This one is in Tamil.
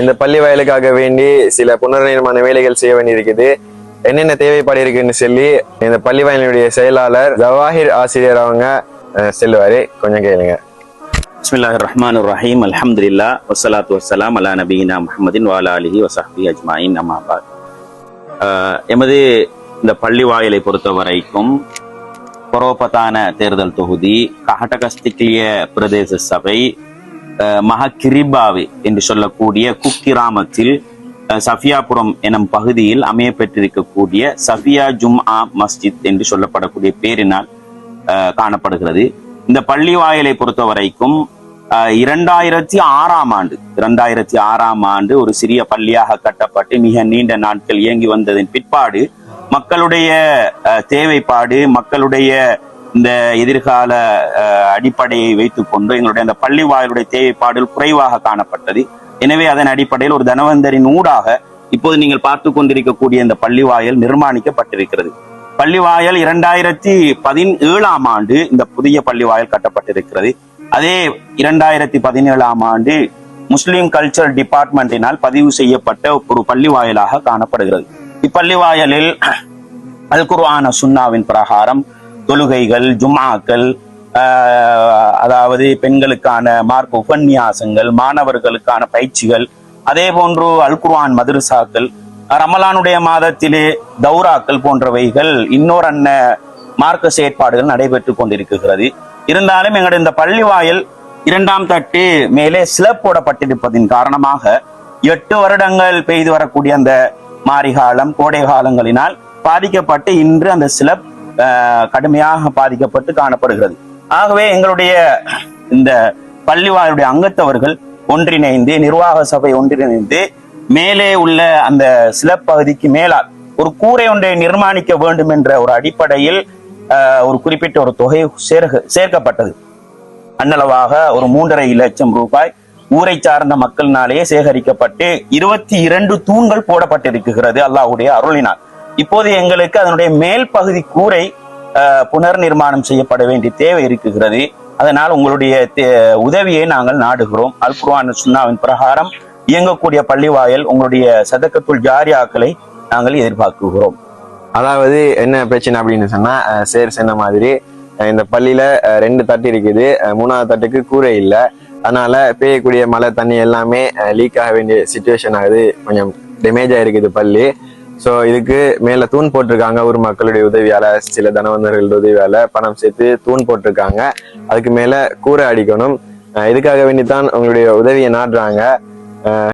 இந்த பள்ளி வாயிலுக்காக வேண்டி சில புனர்நிர்மாண வேலைகள் செய்ய வேண்டியிருக்குது. என்னென்ன தேவைப்பாடு இருக்குன்னு சொல்லி இந்த பள்ளி வாயிலுடைய செயலாளர் ஜவாஹிர் ஆசிரியர் அவங்க செல்லுவாரு. கொஞ்சம் கேளுங்க. பிஸ்மில்லாஹிர் ரஹ்மானிர் ரஹீம். அல்ஹம்துலில்லாஹ் வஸ்ஸலாத்து வஸ்ஸலாம் அலா நபியினா முஹம்மதின் வ அலா ஆலிஹி வ ஸஹ்பிஹி அஜ்மாயின். அம்மா பாத். எமது இந்த பள்ளி வாயிலை பொறுத்த வரைக்கும் பொரோபதான தேர்தல் தொகுதி, கஹட்டகஸ்திக்லிய பிரதேச சபை, மஹகிரிபாவி என்று சொல்லக்கூடிய குக்கிராமத்தில் சஃபியாபுரம் எனும் பகுதியில் அமைய பெற்றிருக்கக்கூடிய சஃபியா ஜும்ஆ மஸ்ஜித் என்று சொல்லப்படக்கூடிய பேரினால் காணப்படுகிறது. இந்த பள்ளி வாயிலை பொறுத்த வரைக்கும் 2006ஆம் ஆண்டு ஒரு சிறிய பள்ளியாக கட்டப்பட்டு மிக நீண்ட நாட்கள் இயங்கி வந்ததின் பிற்பாடு மக்களுடைய தேவைப்பாடு, மக்களுடைய இந்த எதிர்கால அடிப்படையை வைத்துக் கொண்டு எங்களுடைய அந்த பள்ளி வாயிலுடைய தேவைப்பாடுகள் குறைவாக காணப்பட்டது. எனவே அதன் அடிப்படையில் ஒரு தனவந்தரின் ஊடாக இப்போது நீங்கள் பார்த்து கொண்டிருக்கக்கூடிய இந்த பள்ளி வாயில் நிர்மாணிக்கப்பட்டிருக்கிறது. பள்ளி வாயில் 2017ஆம் ஆண்டு இந்த புதிய பள்ளி வாயில் கட்டப்பட்டிருக்கிறது. அதே 2017ஆம் ஆண்டு முஸ்லிம் கல்ச்சரல் டிபார்ட்மெண்டினால் பதிவு செய்யப்பட்ட ஒரு பள்ளி வாயிலாக காணப்படுகிறது. இப்பள்ளி வாயலில் அல் குர்ஆன் சுன்னாவின் பிரகாரம் தொழுகைகள், ஜும்ஆக்கள், அதாவது பெண்களுக்கான மார்க்க உபன்யாசங்கள், மாணவர்களுக்கான பயிற்சிகள், அதே போன்று அல் குர்ஆன் மதரசாக்கள், ரமலானுடைய மாதத்திலே தௌராக்கள் போன்றவைகள் இன்னொரு மார்க்க செயற்பாடுகள் நடைபெற்று கொண்டிருக்கிறது. இருந்தாலும் எங்களுடைய இந்த பள்ளி வாயில் 2ஆம் தட்டு மேலே ஸ்லப் போடப்பட்டிருப்பதின் காரணமாக 8 வருடங்கள் பெய்து வரக்கூடிய அந்த மாரிகாலம், கோடை காலங்களினால் பாதிக்கப்பட்டு இன்று அந்த ஸ்லப் கடுமையாக பாதிக்கப்பட்டு காணப்படுகிறது. ஆகவே எங்களுடைய இந்த பள்ளி வாயிலுடைய அங்கத்தவர்கள் ஒன்றிணைந்து, நிர்வாக சபை ஒன்றிணைந்து மேலே உள்ள அந்த ஸ்லப் பகுதிக்கு மேலால் ஒரு கூரை ஒன்றை நிர்மாணிக்க வேண்டும் என்ற ஒரு அடிப்படையில் ஒரு குறிப்பிட்ட ஒரு தொகை சேர்க்கப்பட்டது. அன்னளவாக ஒரு 3.5 லட்சம் ரூபாய் ஊரை சார்ந்த மக்களினாலேயே சேகரிக்கப்பட்டு 22 தூண்கள் போடப்பட்டிருக்கிறது அல்லாஹ்வுடைய அருளினால். இப்போது எங்களுக்கு அதனுடைய மேல் பகுதி கூரை புனர் நிர்மாணம் செய்யப்பட வேண்டிய தேவை இருக்கிறது. அதனால் உங்களுடைய உதவியை நாங்கள் நாடுகிறோம். அல் குர்ஆன் சுன்னாவின் பிரகாரம் இயங்கக்கூடிய பள்ளி வாயில் உங்களுடைய சதக்கத்துல் ஜாரியாக்களை நாங்கள் எதிர்பார்க்குகிறோம். அதாவது என்ன பிரச்சனை அப்படின்னு சொன்னா, சொன்ன மாதிரி இந்த பள்ளியில 2 தட்டு இருக்குது. 3ஆவது தட்டுக்கு கூரை இல்லை. அதனால பெய்யக்கூடிய மழை தண்ணி எல்லாமே லீக் ஆக வேண்டிய சிச்சுவேஷன் ஆகுது. கொஞ்சம் டேமேஜ் ஆயிருக்குது பள்ளி. ஸோ இதுக்கு மேல தூண் போட்டிருக்காங்க. ஊர் மக்களுடைய உதவியால, சில தனவந்தர்களுடைய உதவியால பணம் சேர்த்து தூண் போட்டிருக்காங்க. அதுக்கு மேல கூரை அடிக்கணும். இதுக்காக வேண்டித்தான் உங்களுடைய உதவியை நாடுறாங்க.